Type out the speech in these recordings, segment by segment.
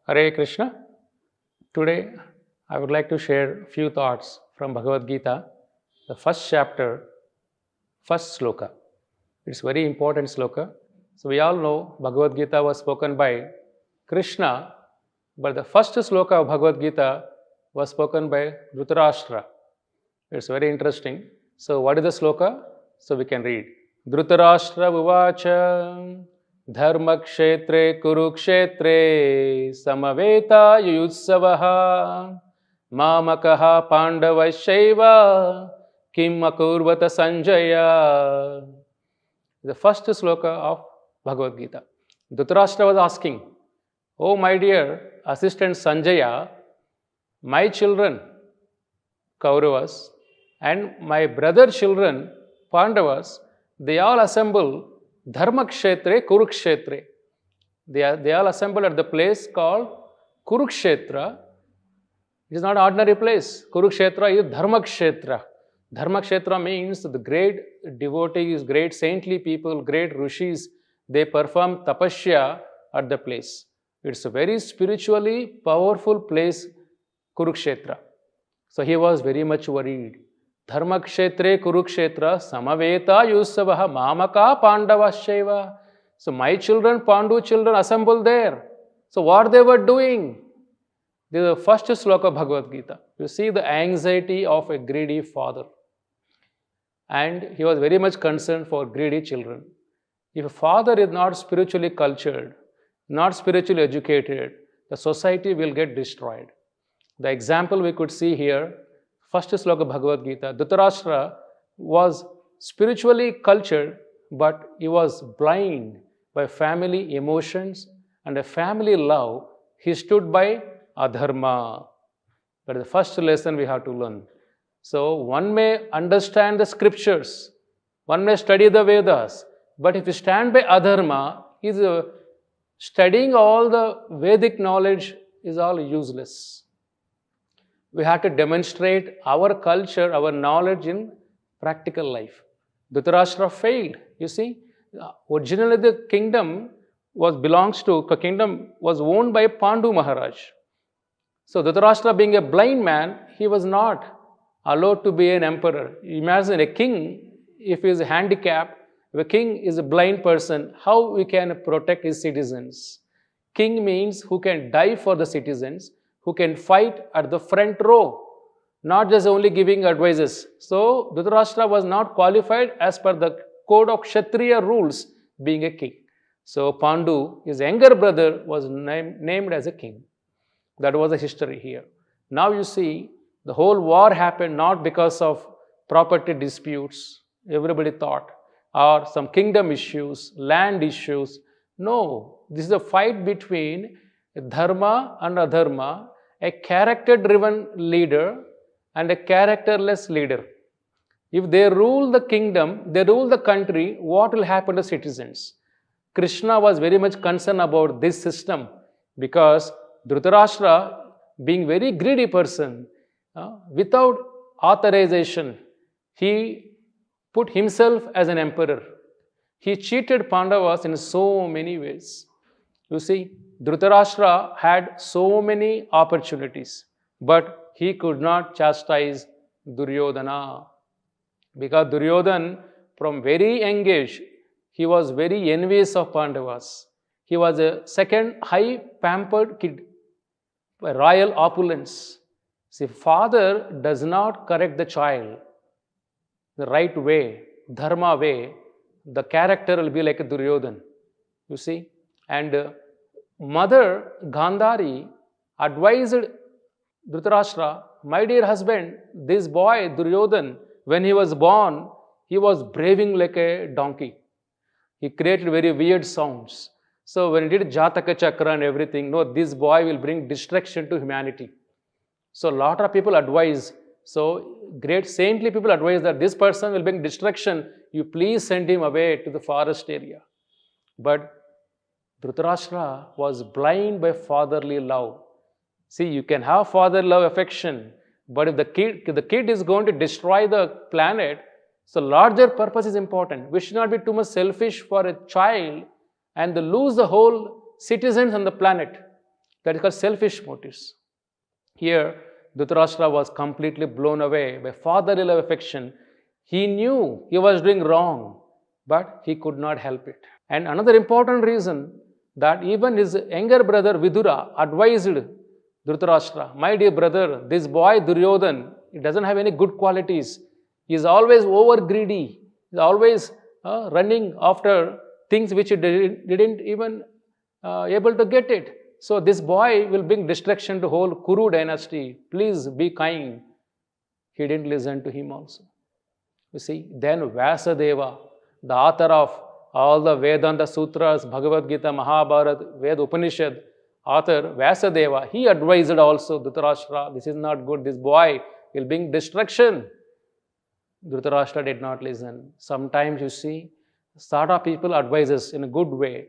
Hare Krishna. Today I would like to share a few thoughts from Bhagavad-Gita, the first chapter, first sloka. It's very important sloka. So we all know Bhagavad-Gita was spoken by Krishna, but the first sloka of Bhagavad-Gita was spoken by Dhritarashtra. It's very interesting. So what is the sloka? So we can read. Dhritarashtra Uvacha Dharmakshetre Kurukshetre Samaveta Yuyutsavaha Mamakaha Pandavashaiva Kim Akurvata Sanjaya. The first sloka of Bhagavad Gita. Dhritarashtra was asking, "Oh my dear assistant Sanjaya, my children, Kauravas, and my brother children, Pandavas, they all assemble Dharmakshetre, Kurukshetre. They all assemble at the place called Kurukshetra. It is not an ordinary place. Kurukshetra is Dharmakshetra. Dharmakshetra means the great devotees, great saintly people, great rishis, they perform tapasya at the place. It's a very spiritually powerful place, Kurukshetra. So he was very much worried. Dharmakshetre Kurukshetra Samaveta Yusavaha Mamaka Pandavashaiva. So my children, Pandu children assembled there. So what they were doing? This is the first sloka of Bhagavad Gita. You see the anxiety of a greedy father. And he was very much concerned for greedy children. If a father is not spiritually cultured, not spiritually educated, the society will get destroyed. The example we could see here, first sloka of Bhagavad Gita, Dhritarashtra was spiritually cultured, but he was blind by family emotions and a family love. He stood by adharma. That is the first lesson we have to learn. So one may understand the scriptures, one may study the Vedas, but if you stand by adharma, studying all the Vedic knowledge is all useless. We have to demonstrate our culture, our knowledge in practical life. Dhritarashtra failed. You see, originally the kingdom was owned by Pandu Maharaj. So Dhritarashtra, being a blind man, he was not allowed to be an emperor. Imagine a king, if he is handicapped, if a king is a blind person, how we can protect his citizens? King means who can die for the citizens, who can fight at the front row, not just only giving advices. So Dhritarashtra was not qualified as per the code of Kshatriya rules being a king. So Pandu, his younger brother, was named as a king. That was the history here. Now you see, the whole war happened not because of property disputes, everybody thought, or some kingdom issues, land issues. No, this is a fight between dharma and adharma, a character-driven leader and a characterless leader. If they rule the kingdom, they rule the country, what will happen to citizens? Krishna was very much concerned about this system because Dhritarashtra, being very greedy person, without authorization, he put himself as an emperor. He cheated Pandavas in so many ways. You see, Dhritarashtra had so many opportunities, but he could not chastise Duryodhana. Because Duryodhana, from very young age, he was very envious of Pandavas. He was a second high pampered kid, royal opulence. See, father does not correct the child the right way, dharma way, the character will be like a Duryodhana. You see? And mother Gandhari advised Dhritarashtra, my dear husband, this boy Duryodhana, when he was born, he was braving like a donkey. He created very weird sounds. So when he did Jataka Chakra and everything, no, this boy will bring destruction to humanity. So a lot of people advise, so great saintly people advise that this person will bring destruction, you please send him away to the forest area. But Dhritarashtra was blind by fatherly love. See, you can have father love affection, but if the kid is going to destroy the planet, So larger purpose is important. We should not be too much selfish for a child and lose the whole citizens on the planet. That is called selfish motives. Here, Dhritarashtra was completely blown away by fatherly love affection. He knew he was doing wrong, but he could not help it. And another important reason that even his younger brother Vidura advised Dhritarashtra, my dear brother, this boy Duryodhan, he doesn't have any good qualities. He is always over greedy. He is always running after things which he didn't even able to get it. So this boy will bring destruction to whole Kuru dynasty. Please be kind. He didn't listen to him also. You see, then Vyasadeva, the author of all the Vedanta Sutras, Bhagavad-Gita, Mahabharata, Ved Upanishad, author Vyasadeva, he advised also Dhritarashtra, this is not good, this boy will bring destruction. Dhritarashtra did not listen. Sometimes you see, sort of people advise us in a good way,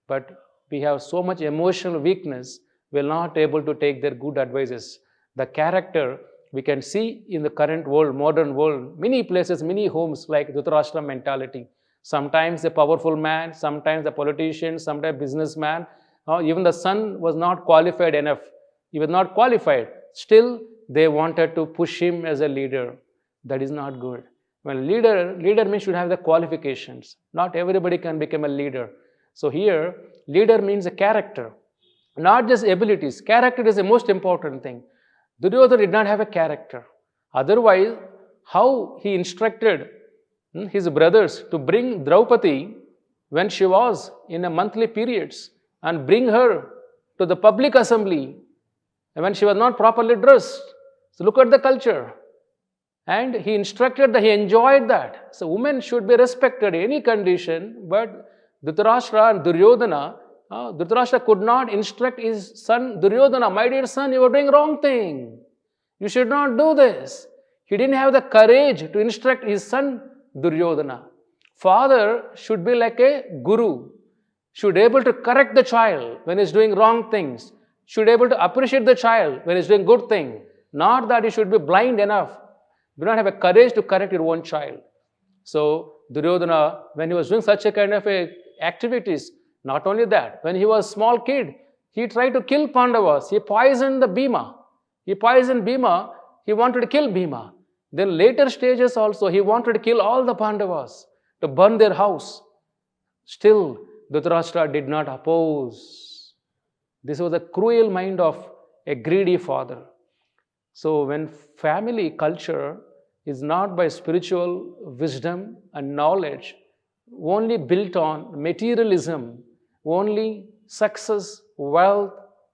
but we have so much emotional weakness, we are not able to take their good advices. The character we can see in the current world, modern world, many places, many homes like Dhritarashtra mentality. Sometimes a powerful man, sometimes a politician, sometimes a businessman. Even the son was not qualified enough. He was not qualified. Still, they wanted to push him as a leader. That is not good. When leader means should have the qualifications. Not everybody can become a leader. So here, leader means a character, not just abilities. Character is the most important thing. Duryodhana did not have a character. Otherwise, how he instructed his brothers to bring Draupadi when she was in a monthly periods and bring her to the public assembly when she was not properly dressed. So look at the culture. And he instructed that he enjoyed that. So women should be respected in any condition, but Dhritarashtra and Duryodhana, Dhritarashtra could not instruct his son Duryodhana, my dear son, you are doing wrong thing. You should not do this. He didn't have the courage to instruct his son Duryodhana. Father should be like a guru, should be able to correct the child when he's doing wrong things, should be able to appreciate the child when he's doing good thing. Not that he should be blind enough. Do not have a courage to correct your own child. So Duryodhana, when he was doing such a kind of activities, not only that, when he was a small kid, he tried to kill Pandavas. He poisoned the Bhima. He poisoned Bhima. He wanted to kill Bhima. Then later stages also, he wanted to kill all the Pandavas, to burn their house. Still, Dhritarashtra did not oppose. This was a cruel mind of a greedy father. So when family culture is not by spiritual wisdom and knowledge, only built on materialism, only success, wealth,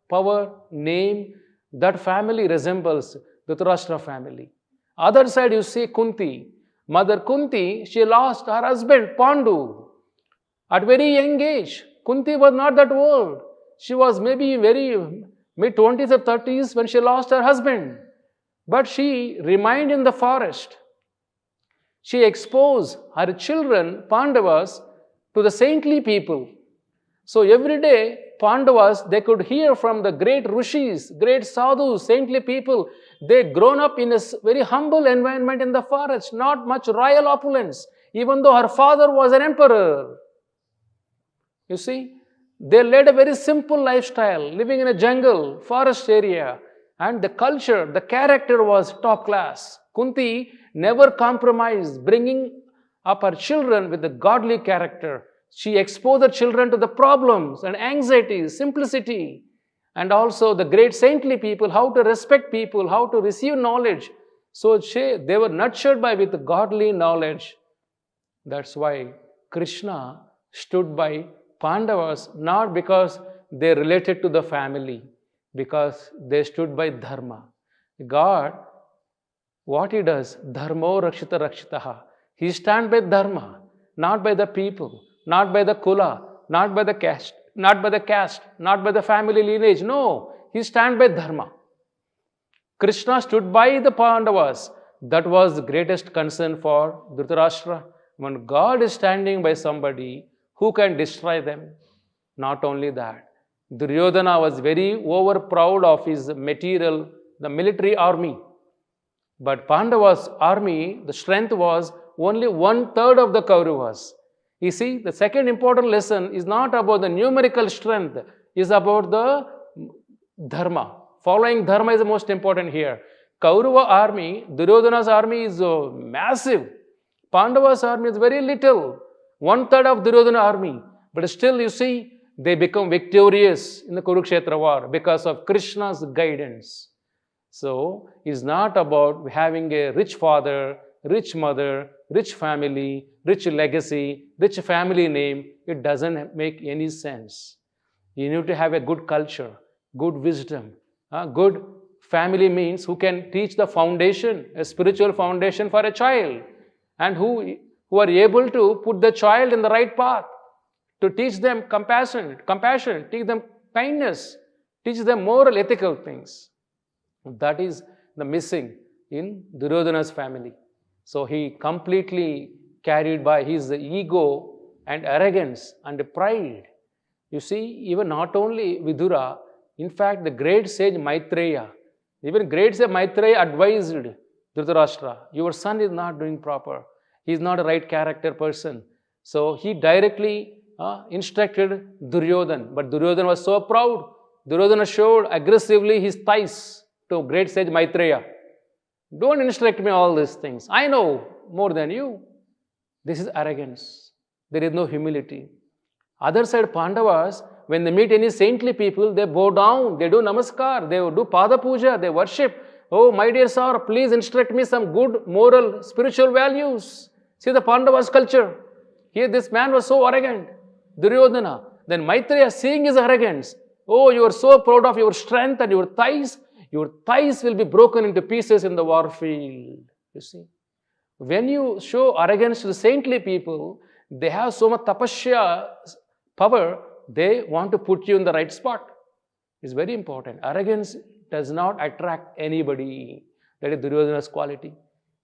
power, name, that family resembles the Dhritarashtra family. Other side you see Kunti. Mother Kunti, she lost her husband Pandu at very young age. Kunti was not that old. She was maybe very mid-20s or 30s when she lost her husband. But she remained in the forest. She exposed her children, Pandavas, to the saintly people. So every day, Pandavas, they could hear from the great rishis, great sadhus, saintly people. They grown up in a very humble environment in the forest, not much royal opulence, even though her father was an emperor. You see, they led a very simple lifestyle, living in a jungle, forest area. And the culture, the character was top class. Kunti never compromised, bringing up her children with a godly character. She exposed her children to the problems and anxieties, simplicity, and also the great saintly people, how to respect people, how to receive knowledge. So they were nurtured with godly knowledge. That's why Krishna stood by Pandavas, not because they related to the family, because they stood by dharma. God, what he does, dharmo rakshita rakshitaha. He stands by dharma, not by the people, not by the kula, not by the caste, not by the family lineage. No, he stands by dharma. Krishna stood by the Pandavas. That was the greatest concern for Dhritarashtra. When God is standing by somebody, who can destroy them? Not only that, Duryodhana was very over proud of his the military army. But Pandava's army, the strength was only 1/3 of the Kauravas. You see, the second important lesson is not about the numerical strength, is about the dharma. Following dharma is the most important here. Kaurava army, Duryodhana's army is massive. Pandava's army is very little. 1/3 of Duryodhana army. But still, you see, they become victorious in the Kurukshetra war because of Krishna's guidance. So, it's not about having a rich father, rich mother, rich family, rich legacy, rich family name. It doesn't make any sense. You need to have a good culture, good wisdom. Good family means who can teach the foundation, a spiritual foundation for a child, and who are able to put the child in the right path, to teach them compassion, teach them kindness, teach them moral, ethical things. That is the missing in Duryodhana's family. So he completely carried by his ego and arrogance and pride. You see, even not only Vidura, in fact, the great sage Maitreya, even great sage Maitreya advised Dhritarashtra, your son is not doing proper. He is not a right character person. So he directly instructed Duryodhana. But Duryodhana was so proud. Duryodhana showed aggressively his thighs to great sage Maitreya. Don't instruct me all these things. I know more than you. This is arrogance. There is no humility. Other side, Pandavas, when they meet any saintly people, they bow down, they do namaskar, they do pada puja, they worship. Oh, my dear sir, please instruct me some good moral, spiritual values. See the Pandavas' culture. Here this man was so arrogant, Duryodhana. Then Maitreya, seeing his arrogance, oh, you are so proud of your strength and your thighs will be broken into pieces in the war field. You see, when you show arrogance to the saintly people, they have so much tapasya power, they want to put you in the right spot. It's very important. Arrogance does not attract anybody. That is Duryodhana's quality.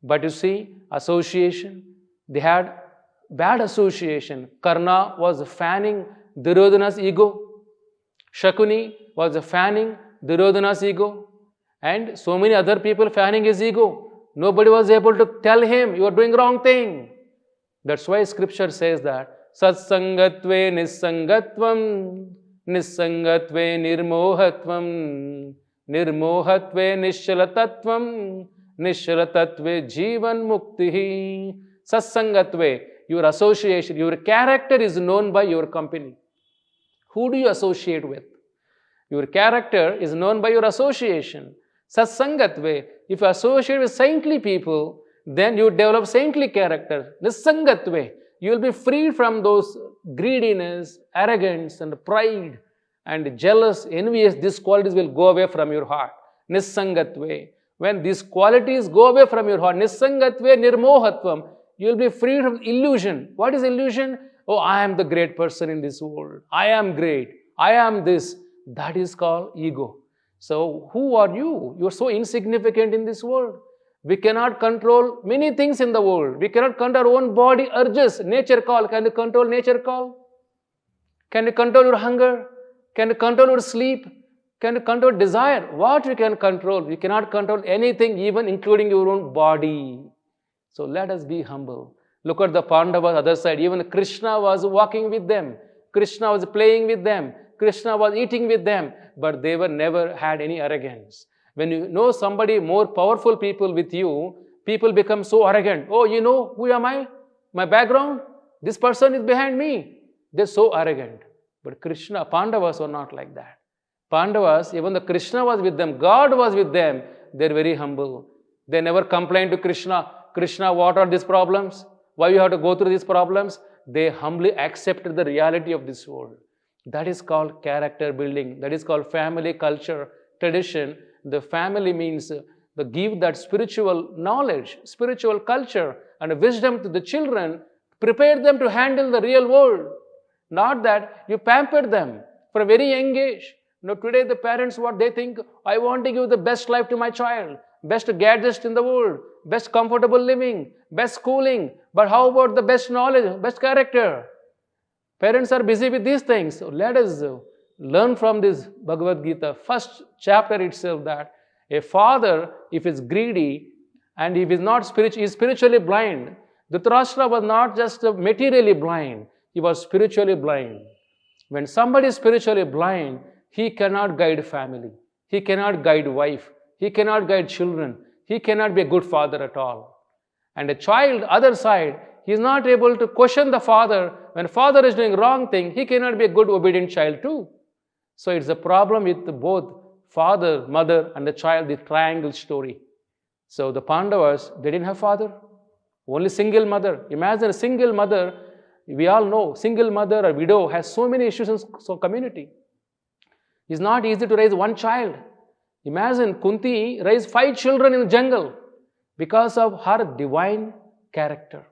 But you see, association, they had bad association. Karna was fanning Duryodhana's ego. Shakuni was fanning Duryodhana's ego. And so many other people fanning his ego. Nobody was able to tell him, you are doing wrong thing. That's why scripture says that Satsangatve nissangatvam, nissangatve nirmohatvam, nirmohatve nishalatattvam, nishalatatve jivan muktihi. Satsangatve, your association, your character is known by your company. Who do you associate with? Your character is known by your association. Satsangatve, if you associate with saintly people, then you develop saintly character. Nissangatve, you will be free from those greediness, arrogance and pride and jealous, envious. These qualities will go away from your heart. Nissangatve. When these qualities go away from your heart, nissangatve nirmohatvam, you will be free from illusion. What is illusion? Oh, I am the great person in this world. I am great. I am this. That is called ego. So, who are you? You are so insignificant in this world. We cannot control many things in the world. We cannot control our own body urges. Nature call. Can you control nature call? Can you control your hunger? Can you control your sleep? Can you control desire? What you can control? You cannot control anything, even including your own body. So let us be humble. Look at the Pandavas, other side. Even Krishna was walking with them. Krishna was playing with them. Krishna was eating with them. But they were never had any arrogance. When you know somebody, more powerful people with you, people become so arrogant. Oh, you know who am I? My background? This person is behind me. They're so arrogant. But Krishna, Pandavas were not like that. Pandavas, even though Krishna was with them, God was with them, they're very humble. They never complained to Krishna. Krishna, what are these problems? Why you have to go through these problems? They humbly accepted the reality of this world. That is called character building. That is called family culture, tradition. The family means the give that spiritual knowledge, spiritual culture and wisdom to the children, prepare them to handle the real world. Not that you pamper them for a very young age. No, today the parents, what they think, I want to give the best life to my child, best gadgets in the world, best comfortable living, best schooling. But how about the best knowledge, best character? Parents are busy with these things. So let us learn from this Bhagavad-Gita, first chapter itself, that a father, if he is greedy and if he is not spiritually blind, Dhritarashtra was not just materially blind, he was spiritually blind. When somebody is spiritually blind, he cannot guide family, he cannot guide wife, he cannot guide children, he cannot be a good father at all. And a child, other side, he is not able to question the father. When father is doing wrong thing, he cannot be a good obedient child too. So it's a problem with both father, mother and the child, the triangle story. So the Pandavas, they didn't have father, only single mother. Imagine a single mother. We all know single mother or widow has so many issues in community. It's not easy to raise one child. Imagine Kunti raised 5 children in the jungle because of her divine character.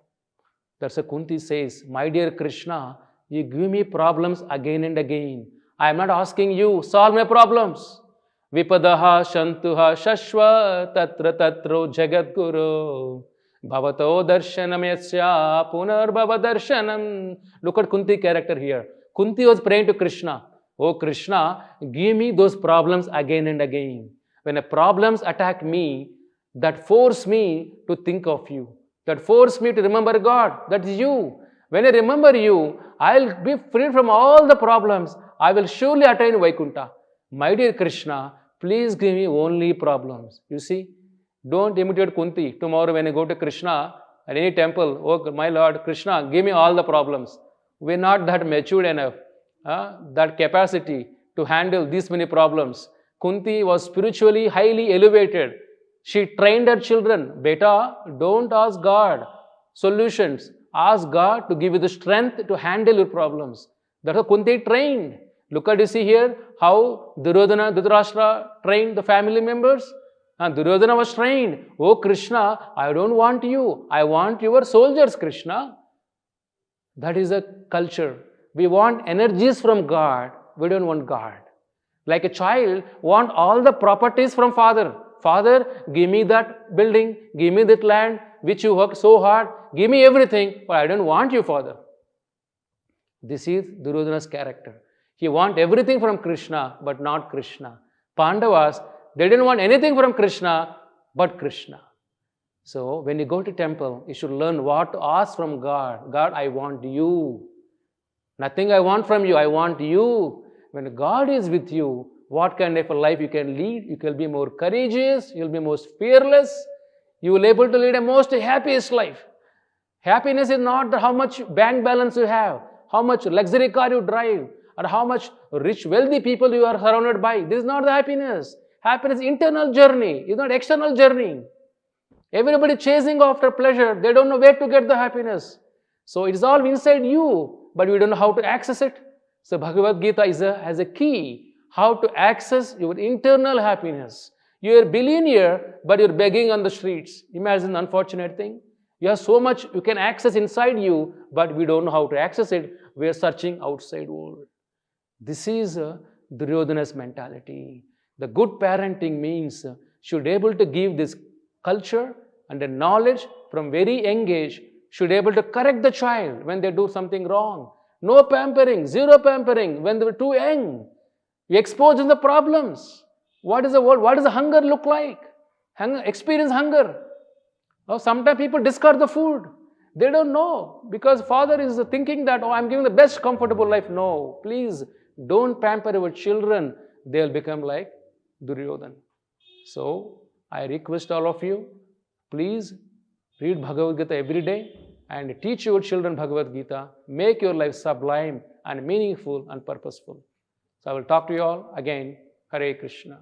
That's why Kunti says, my dear Krishna, you give me problems again and again. I am not asking you, solve my problems. Vipadaha shantuha shashva tatra tatro jagadguru bhavato darshanam yasya punarbhava darshanam. Look at Kunti character here. Kunti was praying to Krishna. Oh Krishna, give me those problems again and again. When the problems attack me, that force me to think of you. That force me to remember God. That is you. When I remember you, I'll be free from all the problems. I will surely attain Vaikuntha. My dear Krishna, please give me only problems. You see, don't imitate Kunti. Tomorrow when I go to Krishna at any temple, oh my Lord Krishna, give me all the problems. We're not that matured enough, that capacity to handle these many problems. Kunti was spiritually highly elevated. She trained her children. Beta, don't ask God solutions. Ask God to give you the strength to handle your problems. That's what Kunti trained. Look at, you see here, how Duryodhana, Dhritarashtra trained the family members. And Duryodhana was trained. Oh Krishna, I don't want you. I want your soldiers, Krishna. That is a culture. We want energies from God. We don't want God. Like a child, want all the properties from father. Father, give me that building, give me that land, which you worked so hard, give me everything, but I don't want you, Father. This is Duryodhana's character. He wants everything from Krishna, but not Krishna. Pandavas, they didn't want anything from Krishna, but Krishna. So, when you go to temple, you should learn what to ask from God. God, I want you. Nothing I want from you, I want you. When God is with you, what kind of a life you can lead? You can be more courageous, you will be most fearless, you will be able to lead a most happiest life. Happiness is not how much bank balance you have, how much luxury car you drive, or how much rich, wealthy people you are surrounded by. This is not the happiness. Happiness is internal journey, it's not external journey. Everybody chasing after pleasure, they don't know where to get the happiness. So it is all inside you, but we don't know how to access it. So Bhagavad-Gita has a key. How to access your internal happiness. You are a billionaire, but you're begging on the streets. Imagine the unfortunate thing. You have so much you can access inside you, but we don't know how to access it. We are searching outside world. This is Duryodhana's mentality. The good parenting means should be able to give this culture and the knowledge from very young age, should be able to correct the child when they do something wrong. No pampering, zero pampering when they were too young. You expose them the problems. What is the world? What does the hunger look like? Experience hunger. Oh, sometimes people discard the food. They don't know because father is thinking that, oh, I'm giving the best comfortable life. No, please don't pamper your children. They'll become like Duryodhana. So, I request all of you, please read Bhagavad-Gita every day and teach your children Bhagavad-Gita. Make your life sublime and meaningful and purposeful. So I will talk to you all again. Hare Krishna.